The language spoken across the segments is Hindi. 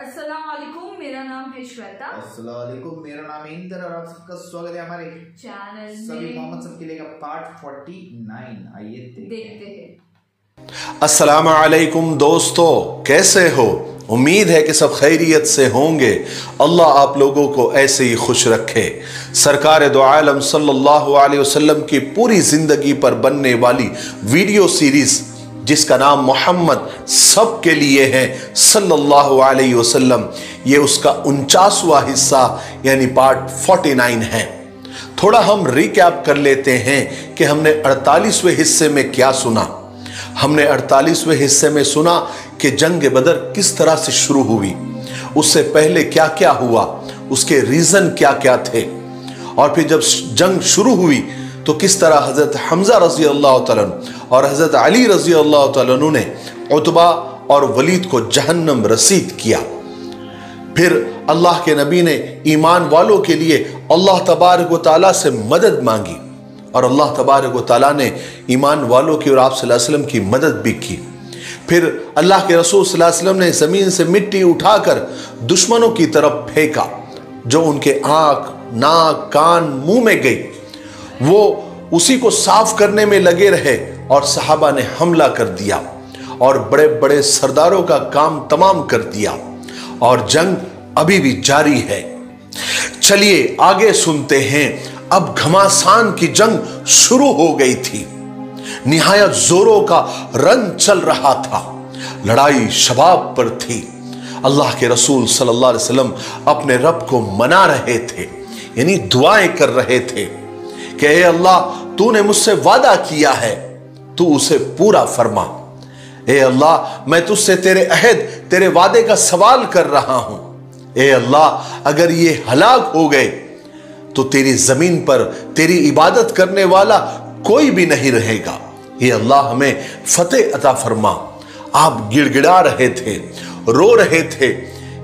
अस्सलाम वालेकुम, मेरा नाम है श्वेता। अस्सलाम वालेकुम, मेरा नाम है इंदर और आप सबका स्वागत है हमारे चैनल सभी मोहम्मद सब के लिए पार्ट 49। आइए देखते हैं। अस्सलाम वालेकुम दोस्तों, कैसे हो? उम्मीद है कि सब खैरियत से होंगे। अल्लाह आप लोगों को ऐसे ही खुश रखे। सरकार दो आलम सल्लल्लाहु अलैहि वसल्लम की पूरी जिंदगी पर बनने वाली वीडियो सीरीज जिसका नाम मोहम्मद सब के लिए है सल्लल्लाहु अलैहि वसल्लम, ये उसका 49वां हिस्सा यानी पार्ट 49 है। थोड़ा हम रिकैप कर लेते हैं कि हमने 48वें हिस्से में क्या सुना। हमने 48वें हिस्से में सुना कि जंग बदर किस तरह से शुरू हुई, उससे पहले क्या क्या हुआ, उसके रीजन क्या क्या थे, और फिर जब जंग शुरू हुई तो किस तरह हजरत हमजा रजी अल्लाह तआला और हजरत अली रजी अल्लाह तआला ने उतबा और वलीद को जहन्नम रसीद किया। फिर अल्लाह के नबी ने ईमान वालों के लिए अल्लाह तबारक व तआला से मदद मांगी और अल्लाह तबारक व तआला ने ईमान वालों की और आप सल्लल्लाहु अलैहि वसल्लम की मदद भी की। फिर अल्लाह के रसूल सल्लल्लाहु अलैहि वसल्लम ने जमीन से मिट्टी उठाकर दुश्मनों की तरफ फेंका, जो उनके आंख, नाक, कान, मुंह में गई। वो उसी को साफ करने में लगे रहे और सहाबा ने हमला कर दिया और बड़े बड़े सरदारों का काम तमाम कर दिया और जंग अभी भी जारी है। चलिए आगे सुनते हैं। अब घमासान की जंग शुरू हो गई थी। निहायत जोरों का रन चल रहा था। लड़ाई शबाब पर थी। अल्लाह के रसूल सल्लल्लाहु अलैहि वसल्लम अपने रब को मना रहे थे, यानी दुआएं कर रहे थे कि ए अल्लाह, तूने मुझसे वादा किया है, तू उसे पूरा फरमा। ए अल्लाह, मैं तुझसे तेरे अहद, तेरे वादे का सवाल कर रहा हूं। ए अल्लाह, अगर ये हलाक हो गए तो तेरी जमीन पर तेरी इबादत करने वाला कोई भी नहीं रहेगा। ए अल्लाह, हमें फतेह अता फरमा। आप गिड़गिड़ा रहे थे, रो रहे थे,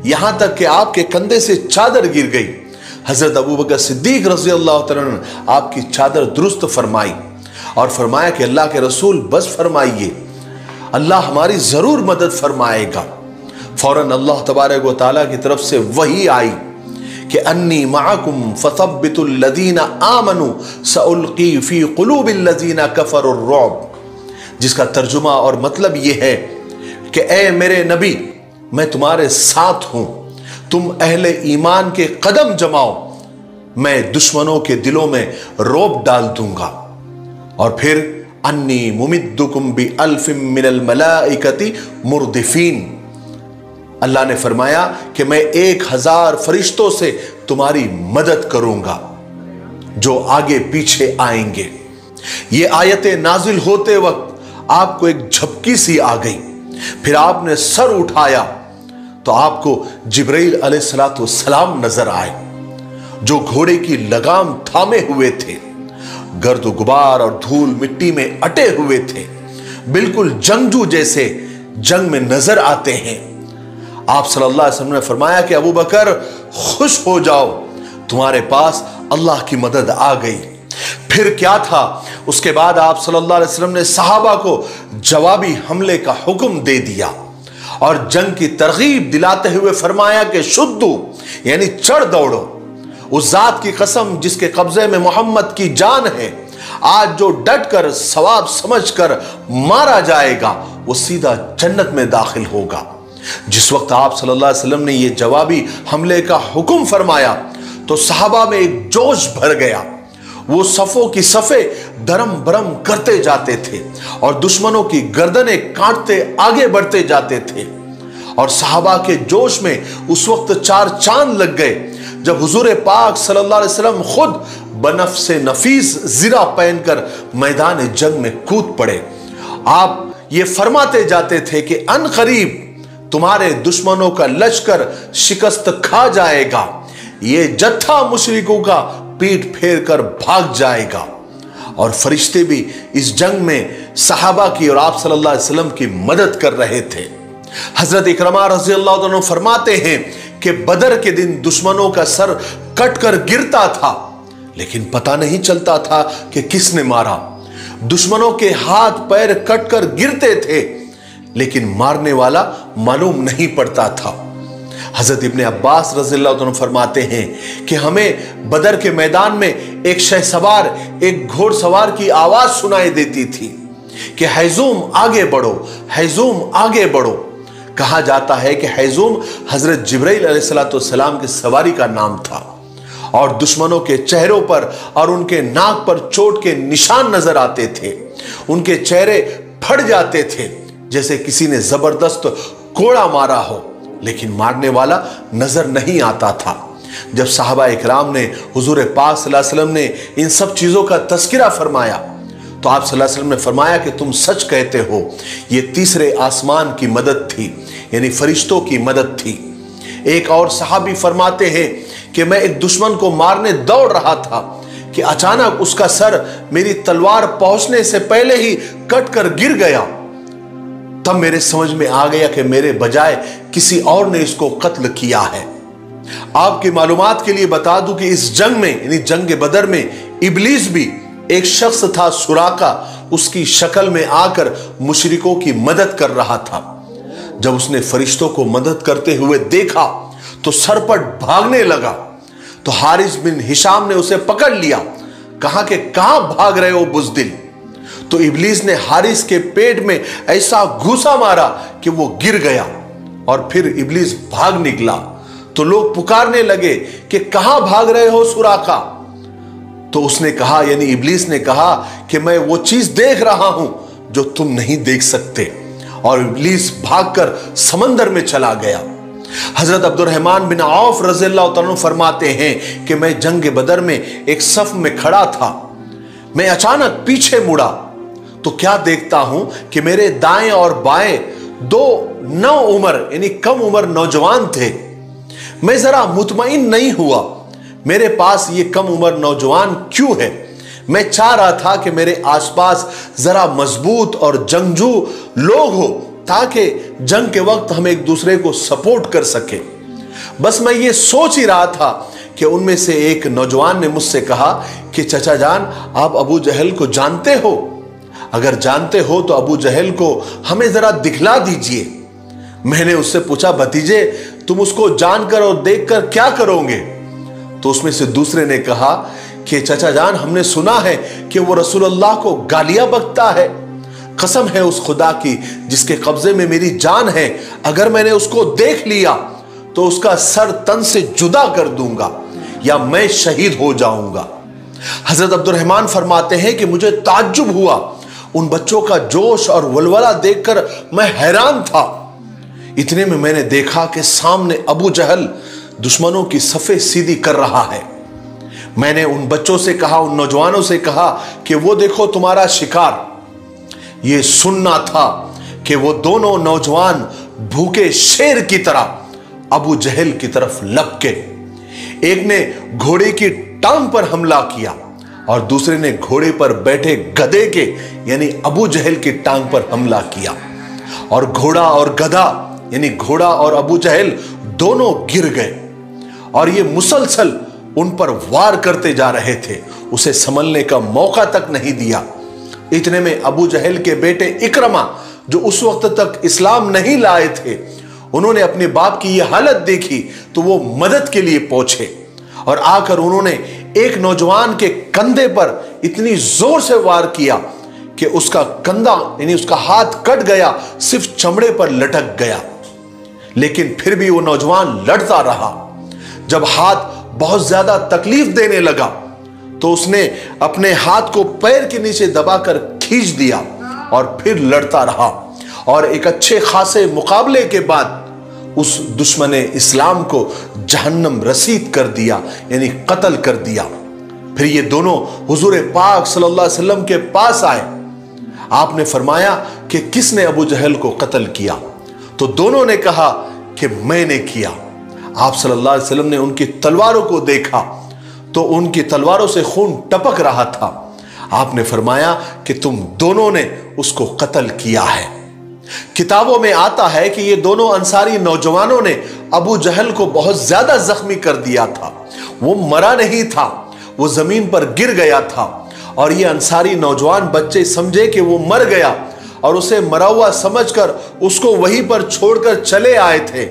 यहां तक कि आपके कंधे से चादर गिर गई। हजरत अबू बकर सिद्दीक रज़ी अल्लाह तआला ने आपकी चादर दुरुस्त फरमाई और फरमाया कि अल्लाह के रसूल बस फरमाइए, अल्लाह हमारी जरूर मदद फरमाएगा। फौरन अल्लाह तबारक व तआला की तरफ से वही आई कि अन्नी माअकुम फसब्बितुल लज़ीना आमनू सउल्की फी क़ुलूबिल लज़ीना कफ़रुर रुअब, जिसका तर्जुमा और मतलब यह है कि ए मेरे नबी, मैं तुम्हारे साथ हूं, तुम अहले ईमान के कदम जमाओ, मैं दुश्मनों के दिलों में रौब डाल दूंगा। और फिर अन्नी मुमिद्दुकुम बि अल्फिम मिनल मलाइकति मुर्दिफीन, अल्लाह ने फरमाया कि मैं 1000 फरिश्तों से तुम्हारी मदद करूंगा जो आगे पीछे आएंगे। ये आयतें नाजिल होते वक्त आपको एक झपकी सी आ गई। फिर आपने सर उठाया तो आपको जिब्राइल अलैहिस्सलाम नजर आए, जो घोड़े की लगाम थामे हुए थे, गर्द गुबार और धूल मिट्टी में अटे हुए थे, बिल्कुल जंगजू जैसे जंग में नजर आते हैं। आप सल्लल्लाहु अलैहि वसल्लम ने फरमाया कि अबू बकर, खुश हो जाओ, तुम्हारे पास अल्लाह की मदद आ गई। फिर क्या था? उसके बाद आप सल्लल्लाहु अलैहि वसल्लम ने सहाबा को जवाबी हमले का हुक्म दे दिया और जंग की तरगीब दिलाते हुए फरमाया कि शुद्धू, यानी चढ़ दौड़ो। उस जात की कसम जिसके कब्जे में मोहम्मद की जान है, आज जो डट कर सवाब समझकर मारा जाएगा वो सीधा जन्नत में दाखिल होगा। जिस वक्त आप सल्लल्लाहु अलैहि वसल्लम ने यह जवाबी हमले का हुक्म फरमाया तो सहाबा में एक जोश भर गया। वो सफों की सफे दरम बरम करते जाते थे और दुश्मनों की गर्दनें काटते आगे बढ़ते जाते थे। और सहाबा के जोश में उस वक्त 4 चांद लग गए जब हुजूर पाक सल्लल्लाहु अलैहि वसल्लम खुद बनफ्से नफीस ज़िरा पहनकर मैदान जंग में कूद पड़े। आप ये फरमाते जाते थे कि अन करीब तुम्हारे दुश्मनों का लश्कर शिकस्त खा जाएगा, ये जत्था मुशरिकों का पीठ फेर कर भाग जाएगा। और फरिश्ते भी इस जंग में सहाबा की और आप सल्लल्लाहु अलैहि वसल्लम की मदद कर रहे थे। हजरत इकरमा रज़ी अल्लाह अन्हु फरमाते हैं कि बदर के दिन दुश्मनों का सर कट कर गिरता था, लेकिन पता नहीं चलता था कि किसने मारा। दुश्मनों के हाथ पैर कट कर गिरते थे, लेकिन मारने वाला मालूम नहीं पड़ता था। हजरत इब्ने अब्बास रज़ियल्लाहु अन्हु फरमाते हैं कि हमें बदर के मैदान में एक शहसवार, एक घोड़सवार की आवाज सुनाई देती थी कि हैज़ूम आगे बढ़ो, हैज़ूम आगे बढ़ो। कहा जाता है कि हैज़ूम हजरत जिब्राइल अलैहिस्सलाम की सवारी का नाम था और दुश्मनों के चेहरों पर और उनके नाक पर चोट के निशान नजर आते थे। उनके चेहरे फट जाते थे जैसे किसी ने जबरदस्त कोड़ा मारा हो, लेकिन मारने वाला नजर नहीं आता था। जब साहबा इकराम ने हुजूर पाक सल्लल्लाहु अलैहि वसल्लम ने इन सब चीजों का तस्किरा फरमाया तो आप सल्लल्लाहु अलैहि वसल्लम ने फरमाया कि तुम सच कहते हो, ये तीसरे आसमान की मदद थी, यानी फरिश्तों की मदद थी। एक और सहाबी फरमाते हैं कि मैं एक दुश्मन को मारने दौड़ रहा था कि अचानक उसका सर मेरी तलवार पहुंचने से पहले ही कट कर गिर गया। तब मेरे समझ में आ गया कि मेरे बजाय किसी और ने इसको कत्ल किया है। आपकी मालूमात के लिए बता दूं कि इस जंग में, यानी जंग बदर में, इब्लीस भी एक शख्स था सुराका, उसकी शक्ल में आकर मुशरिकों की मदद कर रहा था। जब उसने फरिश्तों को मदद करते हुए देखा तो सरपट भागने लगा तो हारिस बिन हिशाम ने उसे पकड़ लिया। कहा कि कहां भाग रहे हो बुज़दिल। तो इब्लीस ने हारिस के पेट में ऐसा घूसा मारा कि वो गिर गया और फिर इब्लीस भाग निकला। तो लोग पुकारने लगे कि कहां भाग रहे हो सुराका। तो उसने कहा, यानी इब्लीस ने कहा कि मैं वो चीज देख रहा हूं जो तुम नहीं देख सकते, और इब्लीस भागकर समंदर में चला गया। हजरत अब्दुर्रहमान बिन औफ रज़ियल्लाहु अन्हु फरमाते हैं कि मैं जंग बदर में एक सफ में खड़ा था। मैं अचानक पीछे मुड़ा तो क्या देखता हूं कि मेरे दाएं और बाएं दो नौ उम्र, यानी कम उम्र नौजवान थे। मैं जरा मुतमईन नहीं हुआ, मेरे पास ये कम उम्र नौजवान क्यों है। मैं चाह रहा था कि मेरे आसपास जरा मजबूत और जंगजू लोग हो ताकि जंग के वक्त हम एक दूसरे को सपोर्ट कर सके। बस मैं ये सोच ही रहा था कि उनमें से एक नौजवान ने मुझसे कहा कि चचा जान, आप अबू जहल को जानते हो? अगर जानते हो तो अबू जहल को हमें जरा दिखला दीजिए। मैंने उससे पूछा, भतीजे तुम उसको जानकर और देखकर क्या करोगे? तो उसमें से दूसरे ने कहा कि चचा जान, हमने सुना है कि वो रसूलुल्लाह को गालियां बकता है। कसम है उस खुदा की जिसके कब्जे में मेरी जान है, अगर मैंने उसको देख लिया तो उसका सर तन से जुदा कर दूंगा या मैं शहीद हो जाऊंगा। हजरत अब्दुर्रहमान फरमाते हैं कि मुझे ताज्जुब हुआ, उन बच्चों का जोश और वलवला देखकर मैं हैरान था। इतने में मैंने देखा कि सामने अबू जहल दुश्मनों की सफे सीधी कर रहा है। मैंने उन बच्चों से कहा, उन नौजवानों से कहा कि वो देखो तुम्हारा शिकार। ये सुनना था कि वो दोनों नौजवान भूखे शेर की तरह अबू जहल की तरफ लपके। एक ने घोड़े की टांग पर हमला किया और दूसरे ने घोड़े पर बैठे गधे के, यानी अबू जहल की टांग पर हमला किया, और घोड़ा और गधा, यानी घोड़ा और अबू जहल दोनों गिर गए और ये मुसलसल उन पर वार करते जा रहे थे। उसे संभलने का मौका तक नहीं दिया। इतने में अबू जहल के बेटे इकरमा, जो उस वक्त तक इस्लाम नहीं लाए थे, उन्होंने अपने बाप की यह हालत देखी तो वो मदद के लिए पहुंचे और आकर उन्होंने एक नौजवान के कंधे पर इतनी जोर से वार किया कि उसका कंधा, यानी उसका हाथ कट गया, सिर्फ चमड़े पर लटक गया। लेकिन फिर भी वो नौजवान लड़ता रहा। जब हाथ बहुत ज्यादा तकलीफ देने लगा तो उसने अपने हाथ को पैर के नीचे दबाकर खींच दिया और फिर लड़ता रहा, और एक अच्छे खासे मुकाबले के बाद उस दुश्मन इस्लाम को जहन्नम रसीद कर दिया, यानी कत्ल कर दिया। फिर ये दोनों हुजूर पाक सल्लल्लाहु अलैहि वसल्लम के पास आए। आपने फरमाया कि किसने अबू जहल को कत्ल किया? तो दोनों ने कहा कि मैंने किया। आप सल्लल्लाहु अलैहि वसल्लम ने उनकी तलवारों को देखा तो उनकी तलवारों से खून टपक रहा था। आपने फरमाया कि तुम दोनों ने उसको कत्ल किया है। किताबों में आता है कि ये दोनों अंसारी नौजवानों ने अबू जहल को बहुत ज्यादा जख्मी कर दिया था। वो मरा नहीं था, वो जमीन पर गिर गया था, और ये अंसारी नौजवान बच्चे समझे कि वो मर गया और उसे मरा हुआ समझकर उसको वहीं पर छोड़कर चले आए थे।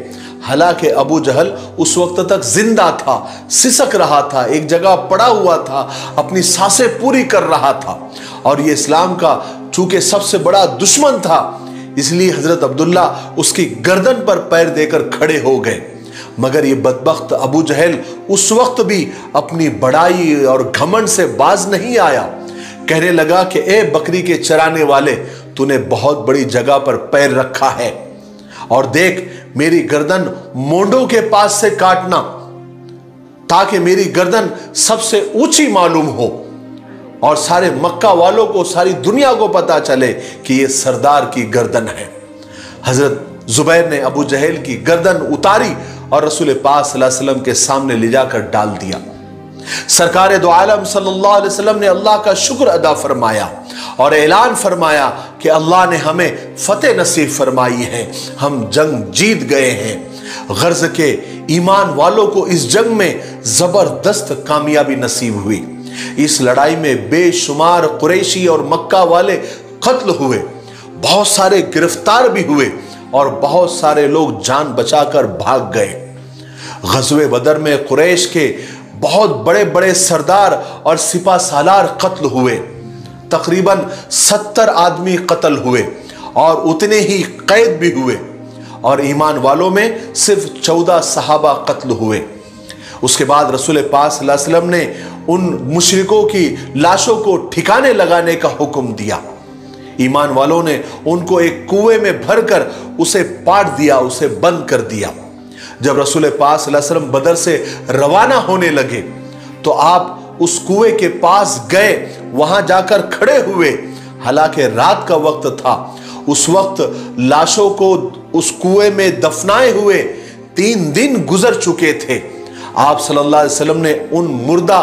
हालांकि अबू जहल उस वक्त तक जिंदा था, सिसक रहा था, एक जगह पड़ा हुआ था, अपनी सांसें पूरी कर रहा था। और ये इस्लाम का चूंकि सबसे बड़ा दुश्मन था, इसलिए हजरत अब्दुल्ला उसकी गर्दन पर पैर देकर खड़े हो गए। मगर ये बदबख्त अबू जहल उस वक्त भी अपनी बड़ाई और घमंड से बाज नहीं आया। कहने लगा कि ए बकरी के चराने वाले, तूने बहुत बड़ी जगह पर पैर रखा है, और देख मेरी गर्दन मोंडों के पास से काटना, ताकि मेरी गर्दन सबसे ऊंची मालूम हो और सारे मक्का वालों को, सारी दुनिया को पता चले कि ये सरदार की गर्दन है। हजरत जुबैर ने अबू जहल की गर्दन उतारी और रसूल पाक सल्लल्लाहु अलैहि वसल्लम के सामने ले जाकर डाल दिया। सरकार दो आलम सल्लल्लाहु अलैहि वसल्लम ने अल्लाह का शुक्र अदा फरमाया और ऐलान फरमाया कि अल्लाह ने हमें फतेह नसीब फरमाई है, हम जंग जीत गए हैं। गर्ज के ईमान वालों को इस जंग में जबरदस्त कामयाबी नसीब हुई। इस लड़ाई में बेशुमार कुरैशी और मक्का वाले कत्ल हुए, बहुत सारे गिरफ्तार भी हुए और बहुत सारे लोग जान बचाकर भाग गए। गज़वे बदर में कुरैश के बहुत बड़े बड़े सरदार और सिपा सालार कत्ल हुए, तकरीबन 70 आदमी कत्ल हुए और उतने ही कैद भी हुए, और ईमान वालों में सिर्फ 14 सहाबा कत्ल हुए। उसके बाद रसूल पाक सल्लल्लाहु अलैहि वसल्लम ने उन मुशरिकों की लाशों को ठिकाने लगाने का हुक्म दिया। ईमान वालों ने उनको एक कुएं में भरकर उसे पाट दिया, उसे बंद कर दिया। जब रसूल पाक सल्लल्लाहु अलैहि वसल्लम बदर से रवाना होने लगे तो आप उस कुएं के पास गए, वहां जाकर खड़े हुए। हालांकि रात का वक्त था, उस वक्त लाशों को उस कुएं में दफनाए हुए 3 दिन गुजर चुके थे। आप सल्लल्लाहु अलैहि वसल्लम ने उन मुर्दा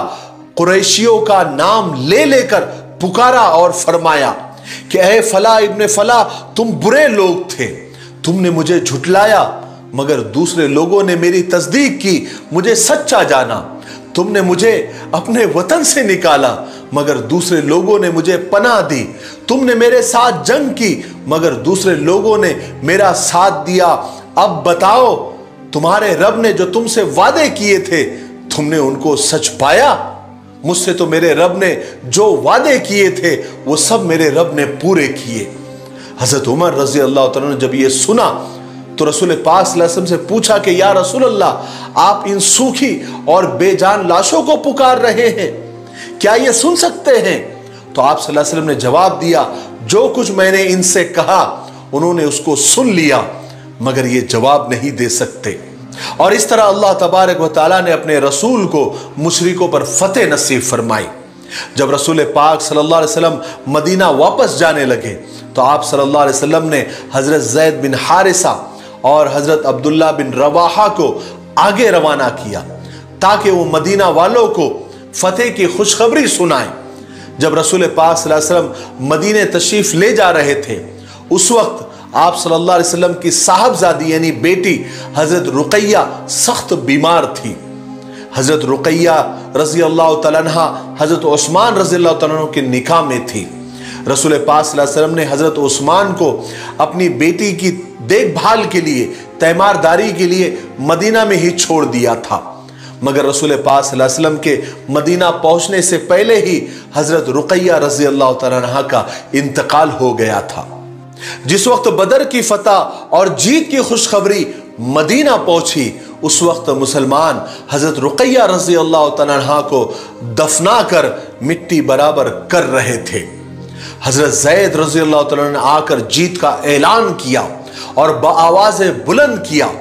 कुरैशियों का नाम ले लेकर पुकारा और फरमाया कि ऐ फला इब्ने फला, तुम बुरे लोग थे, तुमने मुझे झुटलाया मगर दूसरे लोगों ने मेरी तस्दीक की, मुझे सच्चा जाना। तुमने मुझे अपने वतन से निकाला मगर दूसरे लोगों ने मुझे पनाह दी। तुमने मेरे साथ जंग की मगर दूसरे लोगों ने मेरा साथ दिया। अब बताओ, तुम्हारे रब ने जो तुमसे वादे किए थे, तुमने उनको सच पाया? मुझसे तो मेरे रब ने जो वादे किए थे वो सब मेरे रब ने पूरे किए। हजरत उमर रजी अल्लाह तआला ने जब ये सुना तो रसूल पाक सल्लल्लाहु अलैहि वसल्लम से पूछा कि या रसूल अल्लाह, आप इन सूखी और बेजान लाशों को पुकार रहे हैं, क्या ये सुन सकते हैं? तो आप सल्लल्लाहु अलैहि वसल्लम ने जवाब दिया, जो कुछ मैंने इनसे कहा उन्होंने उसको सुन लिया मगर ये जवाब नहीं दे सकते। और इस तरह अल्लाह तबारक व तआला ने अपने रसूल को मुशरिकों पर फतेह नसीब फरमाई। जब रसूल पाक सल्लल्लाहु अलैहि वसल्लम मदीना वापस जाने लगे तो आप सल्लल्लाहु अलैहि वसल्लम ने हजरत ज़ैद बिन हारिसा और हजरत अब्दुल्ला बिन रवाहा को आगे रवाना किया ताकि वो मदीना वालों को फतेह की खुशखबरी सुनाए। जब रसूल पाक सल्लल्लाहु अलैहि वसल्लम मदीने तशरीफ ले जा रहे थे, उस वक्त आप सल्लल्लाहु अलैहि वसल्लम की साहबजादी यानी बेटी हजरत रुकैया सख्त बीमार थी। हजरत रुकैया रजी अल्लाह तआला अन्हा हजरत उस्मान रजी अल्लाह तआला अन्हु के निकाह में थी। रसूल पाक सल्लल्लाहु अलैहि वसल्लम ने हजरत उस्मान को अपनी बेटी की देखभाल के लिए, तैमारदारी के लिए मदीना में ही छोड़ दिया था, मगर रसूल पाक सल्लल्लाहु अलैहि वसल्लम के मदीना पहुंचने से पहले ही हजरत रुकैया रजी अल्लाह तआला अन्हा का इंतकाल हो गया था। जिस वक्त बदर की फतह और जीत की खुशखबरी मदीना पहुंची, उस वक्त मुसलमान हजरत रुकैया रजी अल्लाह तआला अन्हा को दफना कर मिट्टी बराबर कर रहे थे। हजरत ज़ैद रजी अल्लाह तआला ने आकर जीत का ऐलान किया और बआवाज़ बुलंद किया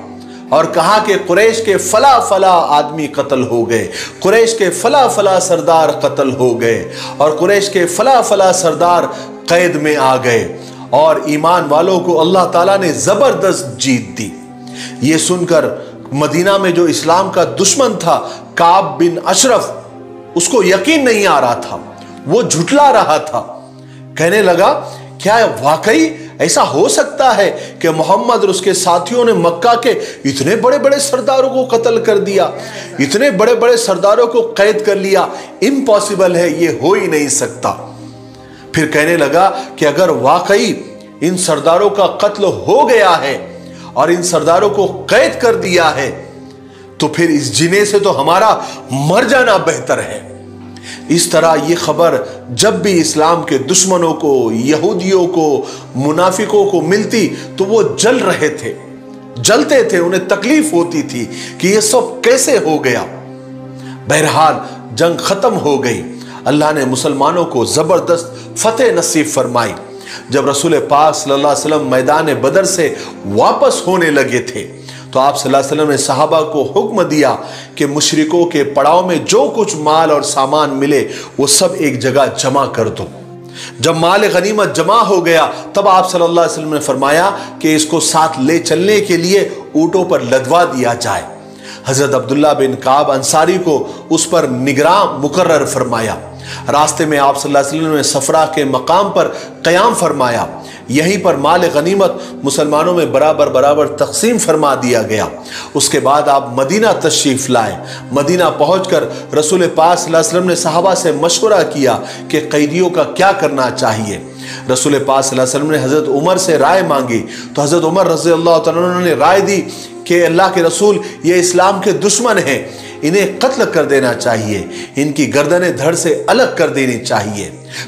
और कहा कि कुरैश के फला फला आदमी कत्ल हो गए, कुरैश के फला फला सरदार कत्ल हो गए और कुरैश के फला फला सरदार कैद में आ गए, और ईमान वालों को अल्लाह ताला ने जबरदस्त जीत दी। ये सुनकर मदीना में जो इस्लाम का दुश्मन था काब बिन अशरफ, उसको यकीन नहीं आ रहा था, वो झुटला रहा था। कहने लगा, क्या वाकई ऐसा हो सकता है कि मोहम्मद और उसके साथियों ने मक्का के इतने बड़े बड़े सरदारों को कत्ल कर दिया, इतने बड़े बड़े सरदारों को कैद कर लिया? इम्पॉसिबल है, ये हो ही नहीं सकता। फिर कहने लगा कि अगर वाकई इन सरदारों का कत्ल हो गया है और इन सरदारों को कैद कर दिया है, तो फिर इस जिने से तो हमारा मर जाना बेहतर है। इस तरह ये खबर जब भी इस्लाम के दुश्मनों को, यहूदियों को, मुनाफिकों को मिलती तो वो जल रहे थे, जलते थे, उन्हें तकलीफ होती थी कि ये सब कैसे हो गया। बहरहाल जंग खत्म हो गई, अल्लाह ने मुसलमानों को जबरदस्त फतेह नसीब फरमाई। जब रसूल पाक सल्लल्लाहु अलैहि वसल्लम मैदान बदर से वापस होने लगे थे तो आप सल्लल्लाहु अलैहि वसल्लम ने सहाबा को हुक्म दिया कि मुशरिकों के पड़ाव में जो कुछ माल और सामान मिले वो सब एक जगह जमा कर दो। जब माल गनीमत जमा हो गया तब आप सल्लल्लाहु अलैहि वसल्लम ने फरमाया कि इसको साथ ले चलने के लिए ऊंटों पर लदवा दिया जाए। हजरत अब्दुल्ला बिन काब अंसारी को उस पर निगरान मुकर्रर फरमाया। रास्ते में आप सल्लल्लाहु अलैहि वसल्लम ने सफरा के मकाम पर क़याम फरमाया। यहीं पर माल गनीमत मुसलमानों में बराबर बराबर तकसीम फरमा दिया गया। उसके बाद आप मदीना तशरीफ लाए। मदीना पहुंचकर रसूल पाक सल्लल्लाहु अलैहि वसल्लम ने सहाबा से मशवरा किया कि कैदियों का क्या करना चाहिए। रसूल पाक सल्लल्लाहु अलैहि वसल्लम ने हजरत उमर से राय मांगी तो हजरत उमर रज़ी अल्लाह तआला अन्हु ने राय दी कि अल्लाह के रसूल, ये इस्लाम के दुश्मन हैं, इन्हें कत्ल कर देना चाहिए, इनकी गर्दनें धड़ से अलग कर देनी चाहिए।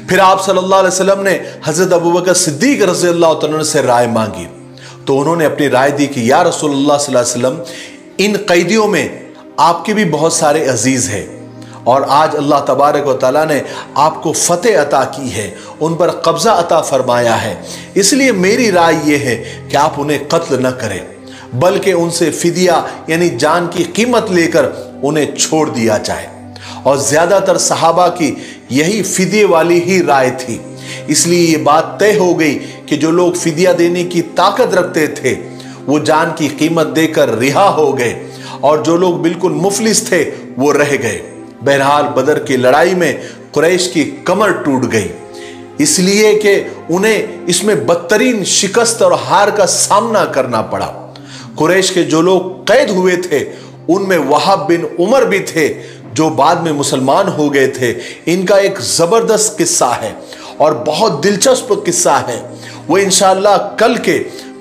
फिर आप सल्लल्लाहु अलैहि वसल्लम ने हजरत अबू बकर सिद्दीक रज़ी अल्लाह तआला अन्हु से राय मांगी तो उन्होंने अपनी राय दी कि या रसूलुल्लाह सल्लल्लाहु अलैहि वसल्लम, इन कैदियों में आपके भी बहुत सारे अजीज हैं और आज अल्लाह तबारक व तआला ने आपको फतेह अता की है, उन पर कब्जा अता फरमाया है, इसलिए मेरी राय यह है कि आप उन्हें कत्ल न करें बल्कि उनसे फिदिया यानी जान की कीमत लेकर उन्हें छोड़ दिया जाए। और ज्यादातर सहाबा की यही फिदिये वाली ही राय थी। इसलिए ये बात तय हो गई कि जो लोग फिदिया देने की ताकत रखते थे वो जान की कीमत देकर रिहा हो गए और जो लोग बिल्कुल मुफलिस थे वो रह गए। बहरहाल बदर की लड़ाई में कुरैश की कमर टूट गई, इसलिए कि उन्हें इसमें बदतरीन शिकस्त और हार का सामना करना पड़ा। कुरैश के जो लोग कैद हुए थे उनमें वहाब बिन उमर भी थे जो बाद में मुसलमान हो गए थे। इनका एक जबरदस्त किस्सा है और बहुत दिलचस्प किस्सा है, वो इंशाअल्लाह कल के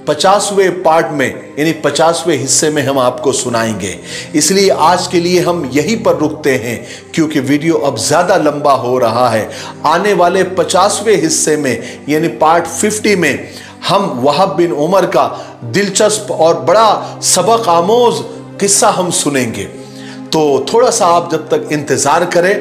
50वें पार्ट में यानी 50वें हिस्से में हम आपको सुनाएंगे। इसलिए आज के लिए हम यहीं पर रुकते हैं क्योंकि वीडियो अब ज़्यादा लंबा हो रहा है। आने वाले 50वें हिस्से में यानी पार्ट 50 में हम वहाब बिन उमर का दिलचस्प और बड़ा सबक आमोज किस्सा हम सुनेंगे। तो थोड़ा सा आप जब तक इंतज़ार करें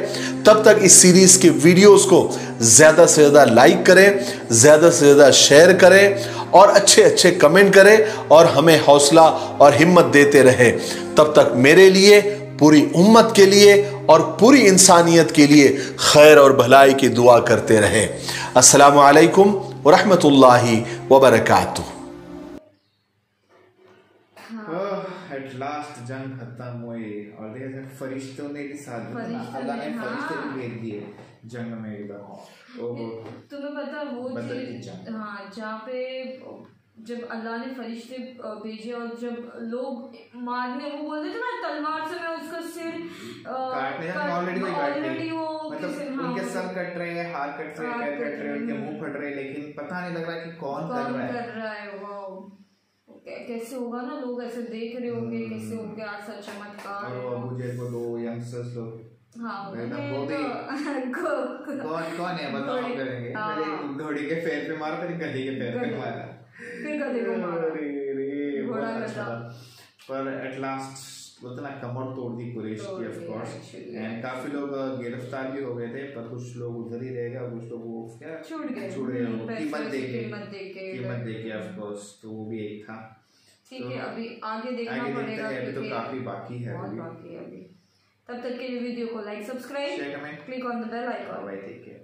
तब तक इस सीरीज़ के वीडियोस को ज़्यादा से ज़्यादा लाइक करें, ज़्यादा से ज़्यादा शेयर करें और अच्छे अच्छे कमेंट करें और हमें हौसला और हिम्मत देते रहें। तब तक मेरे लिए, पूरी उम्मत के लिए और पूरी इंसानियत के लिए खैर और भलाई की दुआ करते रहें। अस्सलामु अलैकुम व रहमतुल्लाहि व बरकातुहू। एट लास्ट जंग खत्म हुई और देखा फरिश्तों ने भी साथ दिया, अल्लाह ने फरिश्ते भी भेज दिए जंग में एक बार। ओहो, तुम्हें पता वो बदर की जंग, हाँ, जहाँ पे जब अल्लाह ने फरिश्ते भेजे और जब लोग मारने, वो बोलते थे ना तलवार से मैं उसका सिर काटने, ऑलरेडी वो मतलब हाँ, उनके सर कट रहे हैं, हाथ कट रहे हैं, पैर कट रहे हैं, उनके मुंह फट रहे हैं, लेकिन पता नहीं लग रहा कि कौन कर रहा है। वाओ, कैसे होगा ना, लोग ऐसे देख रहे होंगे कैसे हो गया ऐसा चमत्कार। और अबू जहल को दो यंगस्टर्स लोग, हाँ, वो भी कौन है बताओ, हम करेंगे। पहले घोड़ी के पैर पे मारा, फिर गधे के पैर पे मारा, फिर गधे को मारा, घोड़ा गधा। पर एट लास्ट बोलते ना कमर तोड़ दी कुरैश की ऑफ कोर्स। एंड काफी लोग गिरफ्तार भी हो गए थे पर कुछ लोग उधर ही रह गए, कुछ लोग वो क्या छूट गए कीमत दे के ऑफ कोर्स। तो वो भी एक था। ठीक है, अभी आगे देखना पड़ेगा, अभी तो काफी बाकी है, बहुत बाकी है अभी। तब तक के लिए वीडियो को like, subscribe, click on the bell icon. Bye, take care.